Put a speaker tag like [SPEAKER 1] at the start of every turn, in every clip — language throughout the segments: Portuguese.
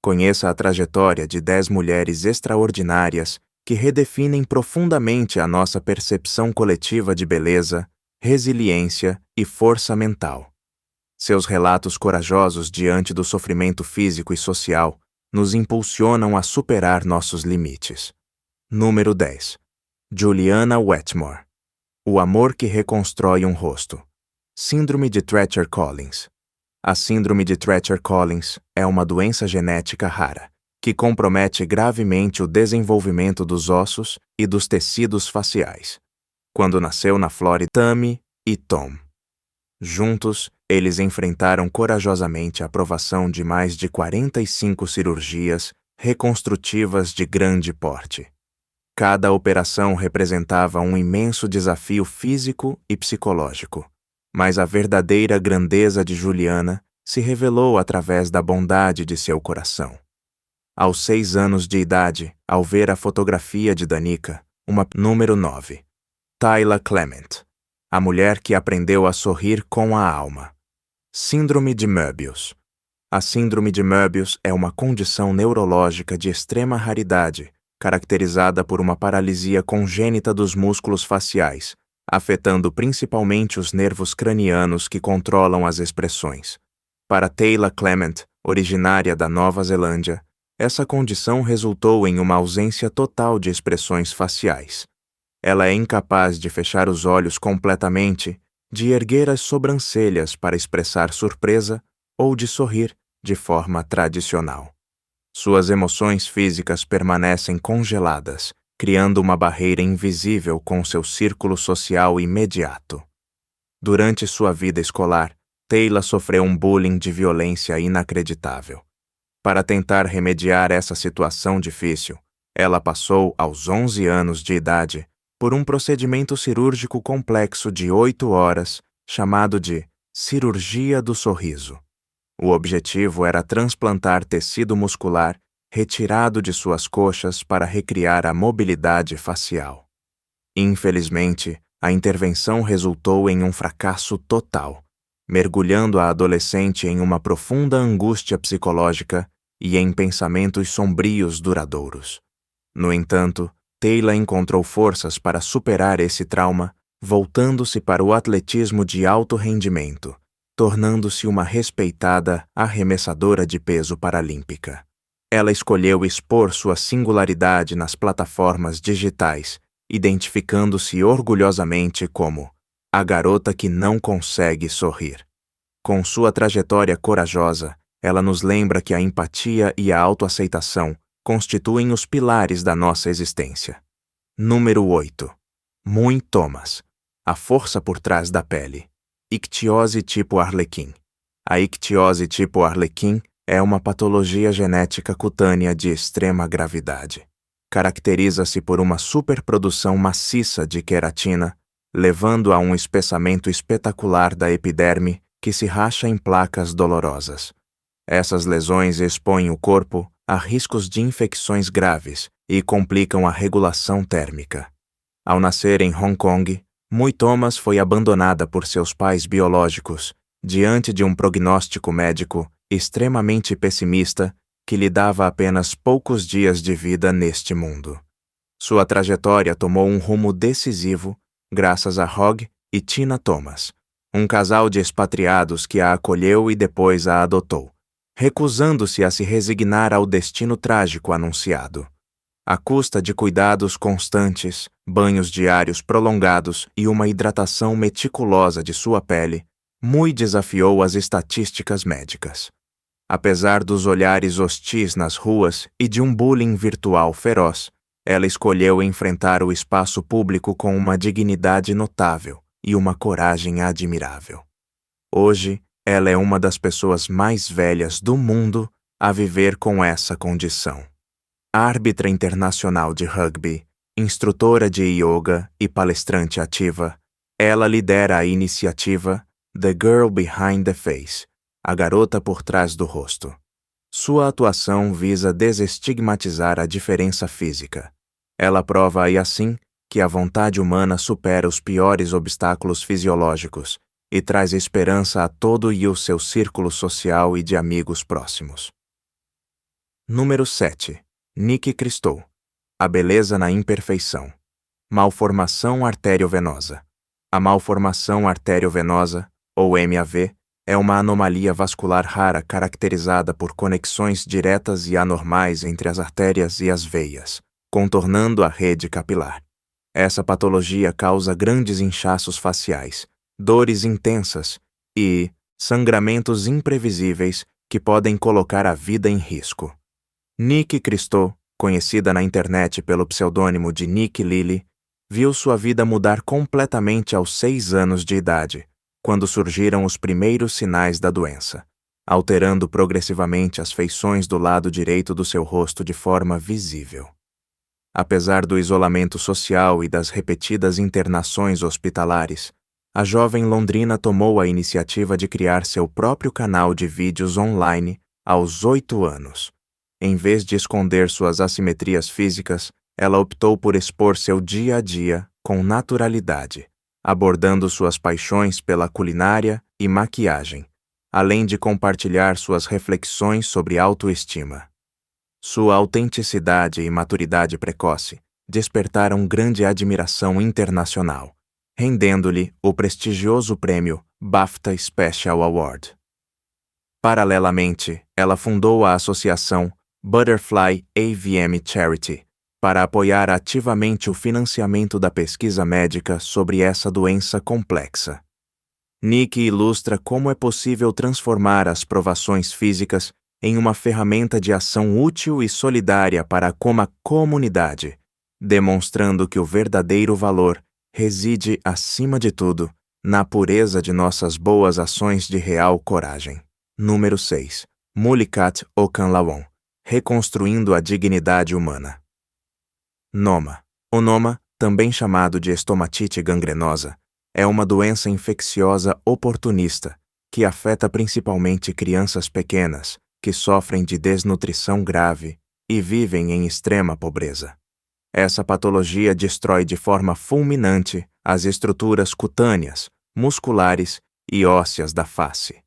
[SPEAKER 1] Conheça a trajetória de 10 mulheres extraordinárias que redefinem profundamente a nossa percepção coletiva de beleza, resiliência e força mental. Seus relatos corajosos diante do sofrimento físico e social nos impulsionam a superar nossos limites. Número 10. Juliana Wetmore. O amor que reconstrói um rosto. Síndrome de Treacher-Collins. A síndrome de Treacher-Collins é uma doença genética rara, que compromete gravemente o desenvolvimento dos ossos e dos tecidos faciais. Quando nasceu na Flórida, Tammy e Tom. Juntos, eles enfrentaram corajosamente a provação de mais de 45 cirurgias reconstrutivas de grande porte. Cada operação representava um imenso desafio físico e psicológico, mas a verdadeira grandeza de Juliana se revelou através da bondade de seu coração. Aos 6 anos de idade, ao ver a fotografia de Danica, número 9, Tyla Clement, a mulher que aprendeu a sorrir com a alma. Síndrome de Möbius. A síndrome de Möbius é uma condição neurológica de extrema raridade, caracterizada por uma paralisia congênita dos músculos faciais, afetando principalmente os nervos cranianos que controlam as expressões. Para Tyla Clement, originária da Nova Zelândia, essa condição resultou em uma ausência total de expressões faciais. Ela é incapaz de fechar os olhos completamente, de erguer as sobrancelhas para expressar surpresa ou de sorrir de forma tradicional. Suas emoções físicas permanecem congeladas, criando uma barreira invisível com seu círculo social imediato. Durante sua vida escolar, Tyla sofreu um bullying de violência inacreditável. Para tentar remediar essa situação difícil, ela passou, aos 11 anos de idade, por um procedimento cirúrgico complexo de 8 horas, chamado de cirurgia do sorriso. O objetivo era transplantar tecido muscular retirado de suas coxas para recriar a mobilidade facial. Infelizmente, a intervenção resultou em um fracasso total, mergulhando a adolescente em uma profunda angústia psicológica e em pensamentos sombrios duradouros. No entanto, Tyla encontrou forças para superar esse trauma, voltando-se para o atletismo de alto rendimento, tornando-se uma respeitada arremessadora de peso paralímpica. Ela escolheu expor sua singularidade nas plataformas digitais, identificando-se orgulhosamente como a garota que não consegue sorrir. Com sua trajetória corajosa, ela nos lembra que a empatia e a autoaceitação constituem os pilares da nossa existência. Número 8. Mui Thomas. A força por trás da pele. Ictiose tipo Arlequim. A ictiose tipo Arlequim é uma patologia genética cutânea de extrema gravidade. Caracteriza-se por uma superprodução maciça de queratina, levando a um espessamento espetacular da epiderme que se racha em placas dolorosas. Essas lesões expõem o corpo a riscos de infecções graves e complicam a regulação térmica. Ao nascer em Hong Kong, Mui Thomas foi abandonada por seus pais biológicos, diante de um prognóstico médico extremamente pessimista que lhe dava apenas poucos dias de vida neste mundo. Sua trajetória tomou um rumo decisivo graças a Hogg e Tina Thomas, um casal de expatriados que a acolheu e depois a adotou, recusando-se a se resignar ao destino trágico anunciado. À custa de cuidados constantes, banhos diários prolongados e uma hidratação meticulosa de sua pele, Mui desafiou as estatísticas médicas. Apesar dos olhares hostis nas ruas e de um bullying virtual feroz, ela escolheu enfrentar o espaço público com uma dignidade notável e uma coragem admirável. Hoje, ela é uma das pessoas mais velhas do mundo a viver com essa condição. Árbitra internacional de rugby, instrutora de yoga e palestrante ativa, ela lidera a iniciativa The Girl Behind the Face, a garota por trás do rosto. Sua atuação visa desestigmatizar a diferença física. Ela prova aí assim que a vontade humana supera os piores obstáculos fisiológicos e traz esperança a todo e o seu círculo social e de amigos próximos. Número 7. Nick Christou. A beleza na imperfeição. Malformação arteriovenosa. A malformação arteriovenosa, ou MAV, é uma anomalia vascular rara caracterizada por conexões diretas e anormais entre as artérias e as veias, contornando a rede capilar. Essa patologia causa grandes inchaços faciais, dores intensas e sangramentos imprevisíveis que podem colocar a vida em risco. Nick Christou, conhecida na internet pelo pseudônimo de Nick Lily, viu sua vida mudar completamente aos 6 anos de idade, quando surgiram os primeiros sinais da doença, alterando progressivamente as feições do lado direito do seu rosto de forma visível. Apesar do isolamento social e das repetidas internações hospitalares, a jovem londrina tomou a iniciativa de criar seu próprio canal de vídeos online aos 8 anos. Em vez de esconder suas assimetrias físicas, ela optou por expor seu dia a dia com naturalidade, abordando suas paixões pela culinária e maquiagem, além de compartilhar suas reflexões sobre autoestima. Sua autenticidade e maturidade precoce despertaram grande admiração internacional, rendendo-lhe o prestigioso prêmio BAFTA Special Award. Paralelamente, ela fundou a associação Butterfly AVM Charity para apoiar ativamente o financiamento da pesquisa médica sobre essa doença complexa. Nick ilustra como é possível transformar as provações físicas em uma ferramenta de ação útil e solidária para a comunidade, demonstrando que o verdadeiro valor reside, acima de tudo, na pureza de nossas boas ações de real coragem. Número 6. Mullikat Okanlawon. Reconstruindo a dignidade humana. Noma. O noma, também chamado de estomatite gangrenosa, é uma doença infecciosa oportunista que afeta principalmente crianças pequenas que sofrem de desnutrição grave e vivem em extrema pobreza. Essa patologia destrói de forma fulminante as estruturas cutâneas, musculares e ósseas da face.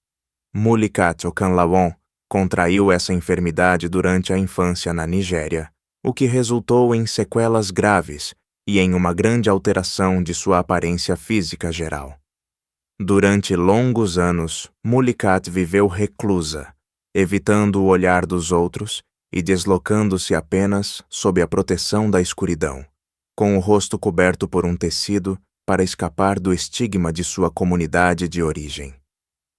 [SPEAKER 1] Mullikat Okanlawon contraiu essa enfermidade durante a infância na Nigéria, o que resultou em sequelas graves e em uma grande alteração de sua aparência física geral. Durante longos anos, Mullikat viveu reclusa, evitando o olhar dos outros e deslocando-se apenas sob a proteção da escuridão, com o rosto coberto por um tecido para escapar do estigma de sua comunidade de origem.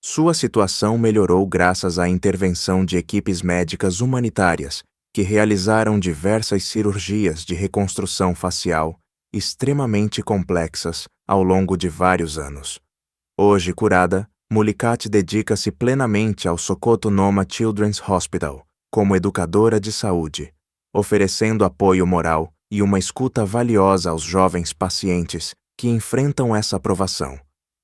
[SPEAKER 1] Sua situação melhorou graças à intervenção de equipes médicas humanitárias que realizaram diversas cirurgias de reconstrução facial extremamente complexas ao longo de vários anos. Hoje curada, Mullikat dedica-se plenamente ao Sokoto Noma Children's Hospital como educadora de saúde, oferecendo apoio moral e uma escuta valiosa aos jovens pacientes que enfrentam essa provação.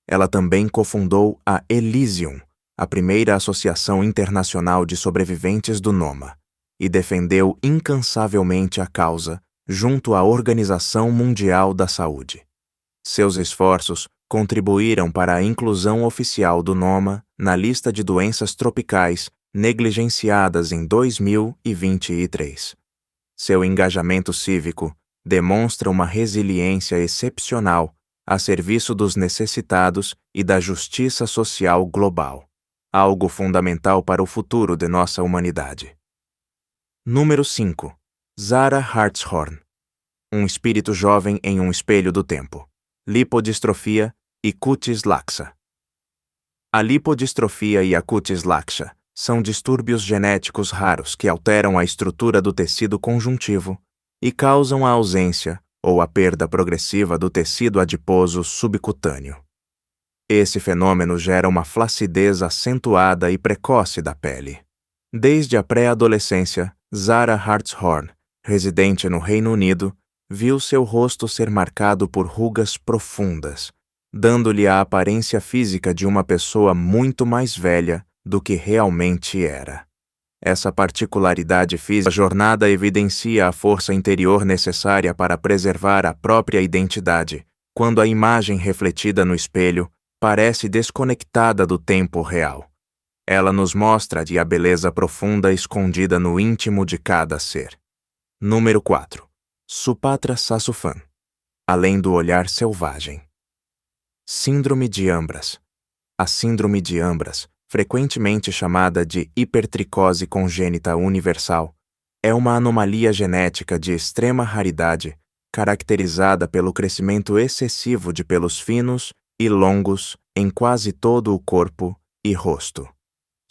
[SPEAKER 1] Ela também cofundou a Elysium, a primeira associação internacional de sobreviventes do Noma, e defendeu incansavelmente a causa junto à Organização Mundial da Saúde. Seus esforços contribuíram para a inclusão oficial do Noma na lista de doenças tropicais negligenciadas em 2023. Seu engajamento cívico demonstra uma resiliência excepcional a serviço dos necessitados e da justiça social global, algo fundamental para o futuro de nossa humanidade. Número 5. Zara Hartshorn. Um espírito jovem em um espelho do tempo. Lipodistrofia e cutis laxa. A lipodistrofia e a cutis laxa são distúrbios genéticos raros que alteram a estrutura do tecido conjuntivo e causam a ausência ou a perda progressiva do tecido adiposo subcutâneo. Esse fenômeno gera uma flacidez acentuada e precoce da pele. Desde a pré-adolescência, Zara Hartshorn, residente no Reino Unido, viu seu rosto ser marcado por rugas profundas, dando-lhe a aparência física de uma pessoa muito mais velha do que realmente era. Essa particularidade física da jornada evidencia a força interior necessária para preservar a própria identidade, quando a imagem refletida no espelho parece desconectada do tempo real. Ela nos mostra a beleza profunda escondida no íntimo de cada ser. Número 4. Supatra Sassoufan. Além do olhar selvagem. Síndrome de Ambras. A síndrome de Ambras, frequentemente chamada de hipertricose congênita universal, é uma anomalia genética de extrema raridade, caracterizada pelo crescimento excessivo de pelos finos e longos em quase todo o corpo e rosto.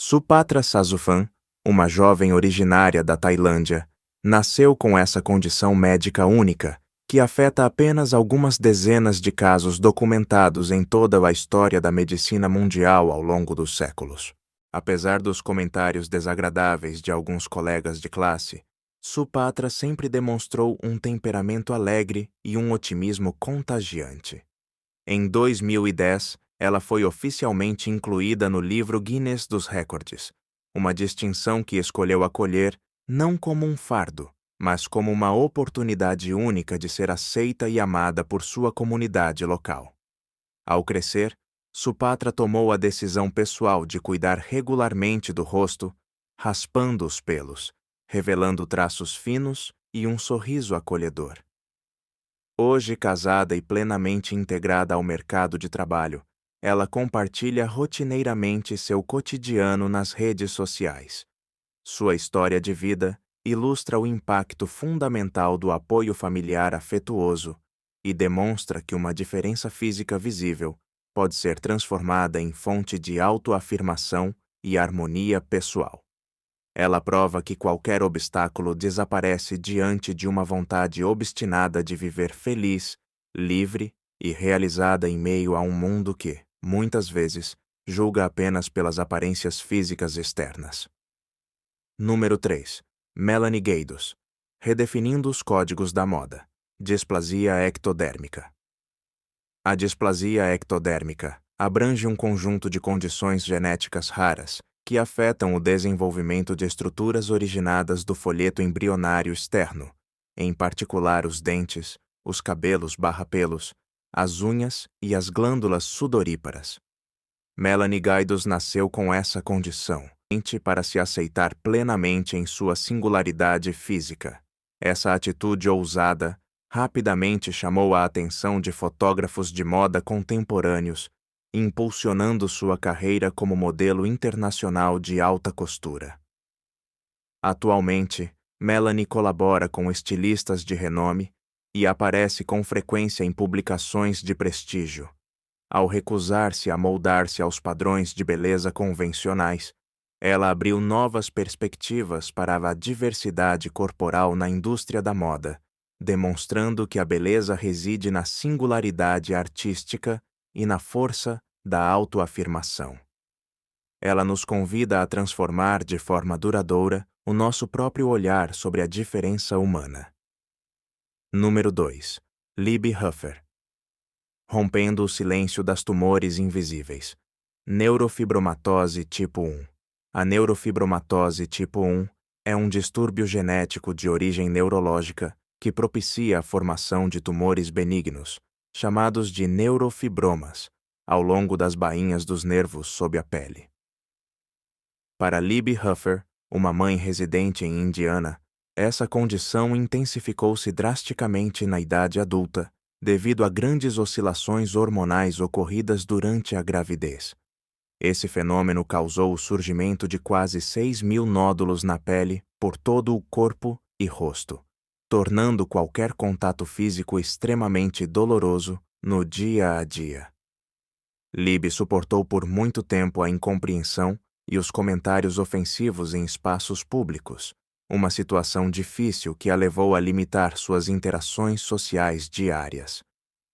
[SPEAKER 1] Supatra Sassoufan, uma jovem originária da Tailândia, nasceu com essa condição médica única, que afeta apenas algumas dezenas de casos documentados em toda a história da medicina mundial ao longo dos séculos. Apesar dos comentários desagradáveis de alguns colegas de classe, Supatra sempre demonstrou um temperamento alegre e um otimismo contagiante. Em 2010, ela foi oficialmente incluída no livro Guinness dos Recordes, uma distinção que escolheu acolher não como um fardo, mas como uma oportunidade única de ser aceita e amada por sua comunidade local. Ao crescer, Supatra tomou a decisão pessoal de cuidar regularmente do rosto, raspando os pelos, revelando traços finos e um sorriso acolhedor. Hoje casada e plenamente integrada ao mercado de trabalho, ela compartilha rotineiramente seu cotidiano nas redes sociais. Sua história de vida ilustra o impacto fundamental do apoio familiar afetuoso e demonstra que uma diferença física visível pode ser transformada em fonte de autoafirmação e harmonia pessoal. Ela prova que qualquer obstáculo desaparece diante de uma vontade obstinada de viver feliz, livre e realizada em meio a um mundo que, muitas vezes, julga apenas pelas aparências físicas externas. Número 3. Melanie Gaydos. Redefinindo os códigos da moda. Displasia ectodérmica. A displasia ectodérmica abrange um conjunto de condições genéticas raras que afetam o desenvolvimento de estruturas originadas do folheto embrionário externo, em particular os dentes, os cabelos/pelos, as unhas e as glândulas sudoríparas. Melanie Gaydos nasceu com essa condição, para se aceitar plenamente em sua singularidade física. Essa atitude ousada rapidamente chamou a atenção de fotógrafos de moda contemporâneos, impulsionando sua carreira como modelo internacional de alta costura. Atualmente, Melanie colabora com estilistas de renome e aparece com frequência em publicações de prestígio. Ao recusar-se a moldar-se aos padrões de beleza convencionais, ela abriu novas perspectivas para a diversidade corporal na indústria da moda, demonstrando que a beleza reside na singularidade artística e na força da autoafirmação. Ela nos convida a transformar de forma duradoura o nosso próprio olhar sobre a diferença humana. Número 2. Libby Huffer. Rompendo o silêncio das tumores invisíveis. Neurofibromatose tipo 1. A neurofibromatose tipo 1 é um distúrbio genético de origem neurológica que propicia a formação de tumores benignos, chamados de neurofibromas, ao longo das bainhas dos nervos sob a pele. Para Libby Huffer, uma mãe residente em Indiana, essa condição intensificou-se drasticamente na idade adulta devido a grandes oscilações hormonais ocorridas durante a gravidez. Esse fenômeno causou o surgimento de quase 6.000 nódulos na pele por todo o corpo e rosto, tornando qualquer contato físico extremamente doloroso no dia a dia. Libby suportou por muito tempo a incompreensão e os comentários ofensivos em espaços públicos, uma situação difícil que a levou a limitar suas interações sociais diárias.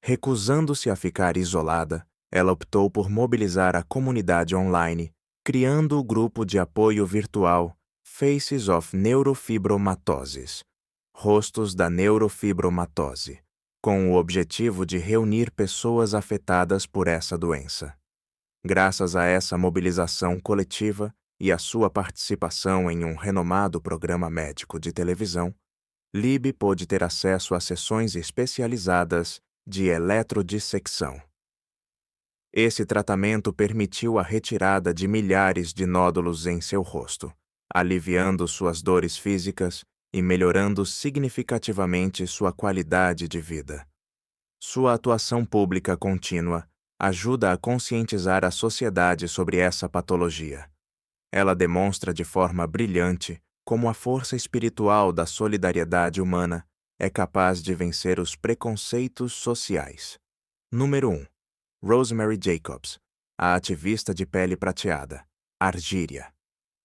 [SPEAKER 1] Recusando-se a ficar isolada, ela optou por mobilizar a comunidade online, criando o grupo de apoio virtual Faces of Neurofibromatosis, Rostos da Neurofibromatose, com o objetivo de reunir pessoas afetadas por essa doença. Graças a essa mobilização coletiva e a sua participação em um renomado programa médico de televisão, Libby pôde ter acesso a sessões especializadas de eletrodissecção. Esse tratamento permitiu a retirada de milhares de nódulos em seu rosto, aliviando suas dores físicas e melhorando significativamente sua qualidade de vida. Sua atuação pública contínua ajuda a conscientizar a sociedade sobre essa patologia. Ela demonstra de forma brilhante como a força espiritual da solidariedade humana é capaz de vencer os preconceitos sociais. Número 1. Rosemary Jacobs, a ativista de pele prateada, argíria.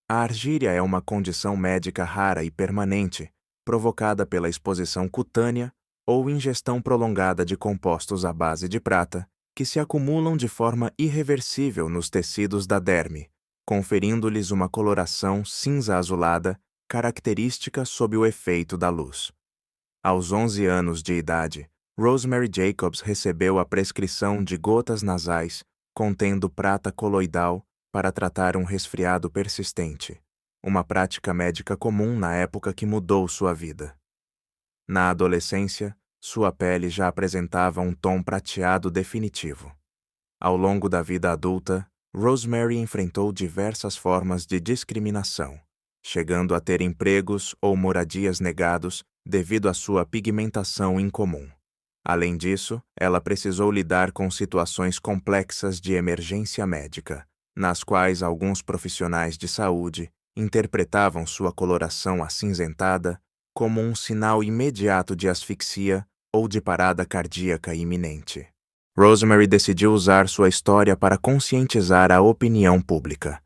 [SPEAKER 1] A argíria é uma condição médica rara e permanente, provocada pela exposição cutânea ou ingestão prolongada de compostos à base de prata, que se acumulam de forma irreversível nos tecidos da derme, conferindo-lhes uma coloração cinza-azulada, característica sob o efeito da luz. Aos 11 anos de idade, Rosemary Jacobs recebeu a prescrição de gotas nasais contendo prata coloidal para tratar um resfriado persistente, uma prática médica comum na época que mudou sua vida. Na adolescência, sua pele já apresentava um tom prateado definitivo. Ao longo da vida adulta, Rosemary enfrentou diversas formas de discriminação, chegando a ter empregos ou moradias negados devido à sua pigmentação incomum. Além disso, ela precisou lidar com situações complexas de emergência médica, nas quais alguns profissionais de saúde interpretavam sua coloração acinzentada como um sinal imediato de asfixia ou de parada cardíaca iminente. Rosemary decidiu usar sua história para conscientizar a opinião pública.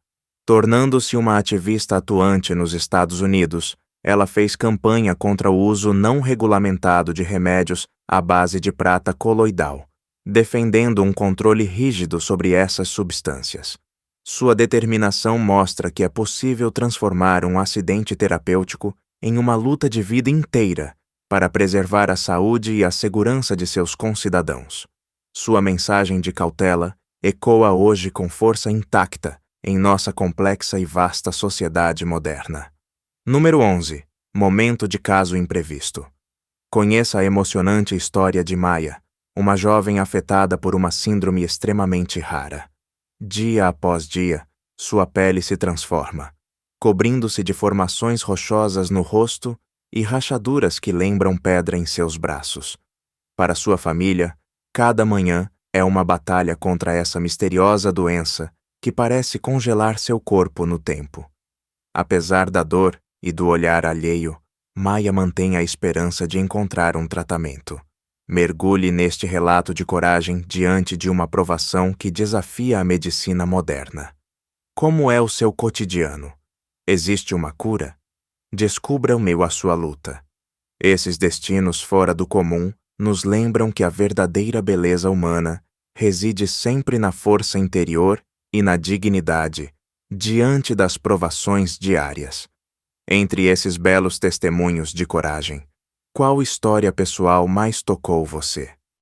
[SPEAKER 1] Tornando-se uma ativista atuante nos Estados Unidos, ela fez campanha contra o uso não regulamentado de remédios à base de prata coloidal, defendendo um controle rígido sobre essas substâncias. Sua determinação mostra que é possível transformar um acidente terapêutico em uma luta de vida inteira para preservar a saúde e a segurança de seus concidadãos. Sua mensagem de cautela ecoa hoje com força intacta em nossa complexa e vasta sociedade moderna. Número 11. Momento de caso imprevisto. Conheça a emocionante história de Maya, uma jovem afetada por uma síndrome extremamente rara. Dia após dia, sua pele se transforma, cobrindo-se de formações rochosas no rosto e rachaduras que lembram pedra em seus braços. Para sua família, cada manhã é uma batalha contra essa misteriosa doença que parece congelar seu corpo no tempo. Apesar da dor e do olhar alheio, Maya mantém a esperança de encontrar um tratamento. Mergulhe neste relato de coragem diante de uma provação que desafia a medicina moderna. Como é o seu cotidiano? Existe uma cura? Descubra o meio à sua luta. Esses destinos fora do comum nos lembram que a verdadeira beleza humana reside sempre na força interior e na dignidade, diante das provações diárias. Entre esses belos testemunhos de coragem, qual história pessoal mais tocou você?